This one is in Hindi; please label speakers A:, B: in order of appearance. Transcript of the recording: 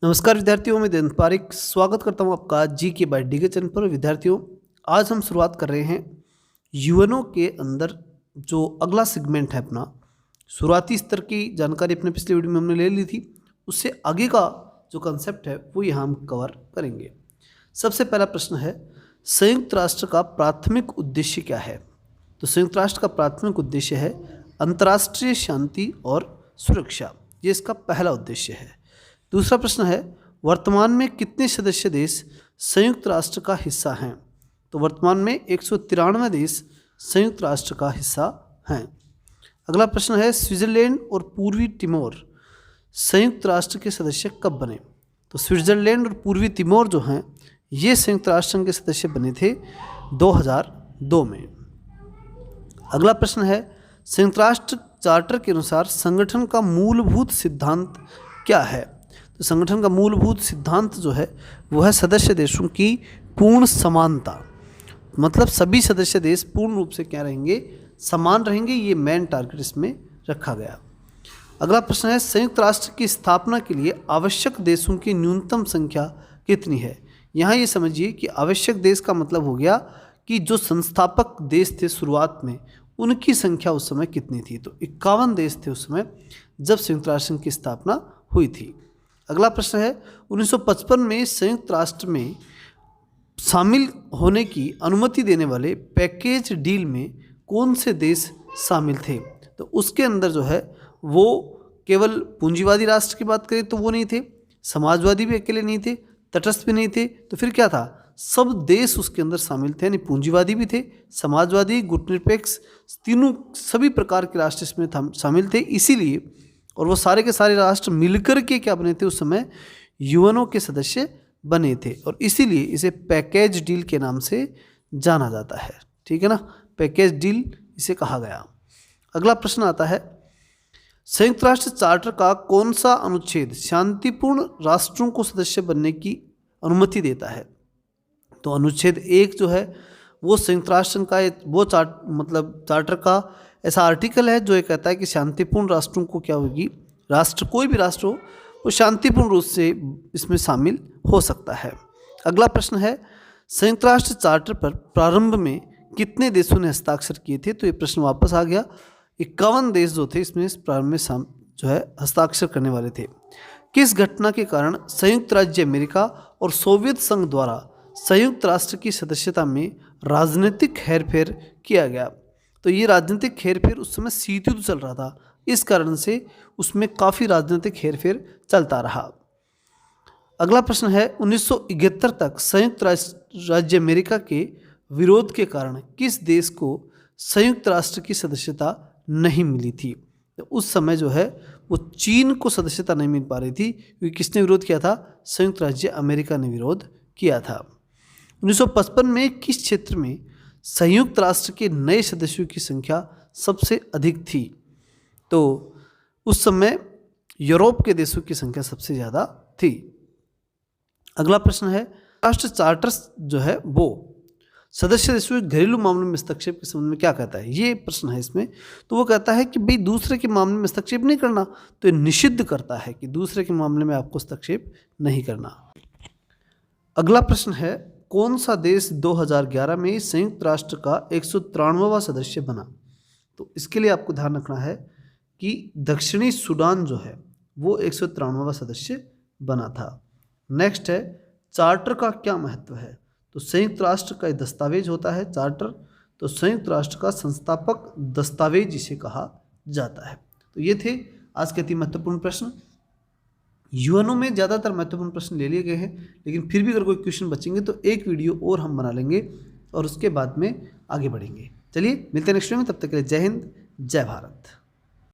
A: नमस्कार विद्यार्थियों, मैं जयंत पारिक स्वागत करता हूं आपका जी के बाय डी के चैनल पर। विद्यार्थियों, आज हम शुरुआत कर रहे हैं यूएनओ के अंदर जो अगला सेगमेंट है अपना। शुरुआती स्तर की जानकारी अपने पिछले वीडियो में हमने ले ली थी, उससे आगे का जो कंसेप्ट है वो यहाँ हम कवर करेंगे। सबसे पहला प्रश्न है, संयुक्त राष्ट्र का प्राथमिक उद्देश्य क्या है? तो संयुक्त राष्ट्र का प्राथमिक उद्देश्य है अंतर्राष्ट्रीय शांति और सुरक्षा, ये इसका पहला उद्देश्य है। दूसरा प्रश्न है, वर्तमान में कितने सदस्य देश संयुक्त राष्ट्र का हिस्सा हैं? तो वर्तमान में 193 देश संयुक्त राष्ट्र का हिस्सा हैं। अगला प्रश्न है, स्विट्जरलैंड और पूर्वी तिमोर संयुक्त राष्ट्र के सदस्य कब बने? तो स्विट्जरलैंड और पूर्वी तिमोर जो हैं ये संयुक्त राष्ट्र संघ के सदस्य बने थे 2002 में। अगला प्रश्न है, संयुक्त राष्ट्र चार्टर के अनुसार संगठन का मूलभूत सिद्धांत क्या है? तो संगठन का मूलभूत सिद्धांत जो है वो है सदस्य देशों की पूर्ण समानता। मतलब सभी सदस्य देश पूर्ण रूप से क्या रहेंगे? समान रहेंगे। ये मेन टारगेट इसमें रखा गया। अगला प्रश्न है, संयुक्त राष्ट्र की स्थापना के लिए आवश्यक देशों की न्यूनतम संख्या कितनी है? यहाँ ये समझिए कि आवश्यक देश का मतलब हो गया कि जो संस्थापक देश थे शुरुआत में उनकी संख्या उस समय कितनी थी। तो 51 देश थे उस समय जब संयुक्त राष्ट्र की स्थापना हुई थी। अगला प्रश्न है, 1955 में संयुक्त राष्ट्र में शामिल होने की अनुमति देने वाले पैकेज डील में कौन से देश शामिल थे? तो उसके अंदर जो है वो केवल पूंजीवादी राष्ट्र की बात करें तो वो नहीं थे, समाजवादी भी अकेले नहीं थे, तटस्थ भी नहीं थे। तो फिर क्या था? सब देश उसके अंदर शामिल थे, यानी पूंजीवादी भी थे, समाजवादी, गुटनिरपेक्ष, तीनों सभी प्रकार के राष्ट्र इसमें शामिल थे। इसीलिए और वो सारे के सारे राष्ट्र मिलकर के क्या बने थे? उस समय यूएनओ के सदस्य बने थे और इसीलिए इसे पैकेज डील के नाम से जाना जाता है। ठीक है ना, पैकेज डील इसे कहा गया। अगला प्रश्न आता है, संयुक्त राष्ट्र चार्टर का कौन सा अनुच्छेद शांतिपूर्ण राष्ट्रों को सदस्य बनने की अनुमति देता है? तो अनुच्छेद 1 जो है वो संयुक्त राष्ट्र का वो चार्टर का ऐसा आर्टिकल है जो ये कहता है कि शांतिपूर्ण राष्ट्रों को क्या होगी, राष्ट्र कोई भी राष्ट्र हो वो शांतिपूर्ण रूप से इसमें शामिल हो सकता है। अगला प्रश्न है, संयुक्त राष्ट्र चार्टर पर प्रारंभ में कितने देशों ने हस्ताक्षर किए थे? तो ये प्रश्न वापस आ गया। 51 देश जो थे इसमें प्रारंभ में जो है हस्ताक्षर करने वाले थे। किस घटना के कारण संयुक्त राज्य अमेरिका और सोवियत संघ द्वारा संयुक्त राष्ट्र की सदस्यता में राजनीतिक हेरफेर किया गया? तो ये राजनीतिक हेरफेर उस समय शीत युद्ध चल रहा था, इस कारण से उसमें काफ़ी राजनीतिक हेरफेर चलता रहा। अगला प्रश्न है, 1971 तक संयुक्त राज्य अमेरिका के विरोध के कारण किस देश को संयुक्त राष्ट्र की सदस्यता नहीं मिली थी? तो उस समय जो है वो चीन को सदस्यता नहीं मिल पा रही थी, क्योंकि किसने विरोध किया था? संयुक्त राज्य अमेरिका ने विरोध किया था। 1955 में किस क्षेत्र में संयुक्त राष्ट्र के नए सदस्यों की संख्या सबसे अधिक थी? तो उस समय यूरोप के देशों की संख्या सबसे ज़्यादा थी। अगला प्रश्न है, राष्ट्र चार्टर जो है वो सदस्य देशों के घरेलू मामलों में हस्तक्षेप के संबंध में क्या कहता है? ये प्रश्न है इसमें। तो वो कहता है कि भाई दूसरे के मामले में हस्तक्षेप नहीं करना, तो ये निषिद्ध करता है कि दूसरे के मामले में आपको हस्तक्षेप नहीं करना। अगला प्रश्न है, कौन सा देश 2011 में संयुक्त राष्ट्र का 193वां सदस्य बना? तो इसके लिए आपको ध्यान रखना है कि दक्षिणी सूडान जो है वो 193वां सदस्य बना था। नेक्स्ट है, चार्टर का क्या महत्व है? तो संयुक्त राष्ट्र का दस्तावेज होता है चार्टर, तो संयुक्त राष्ट्र का संस्थापक दस्तावेज इसे कहा जाता है। तो ये थे आज के 3 महत्वपूर्ण प्रश्न। यूएनओ में ज़्यादातर महत्वपूर्ण प्रश्न ले लिए गए हैं, लेकिन फिर भी अगर कोई क्वेश्चन बचेंगे तो एक वीडियो और हम बना लेंगे और उसके बाद में आगे बढ़ेंगे। चलिए मिलते हैं नेक्स्ट वीडियो में, तब तक के लिए जय हिंद, जय भारत।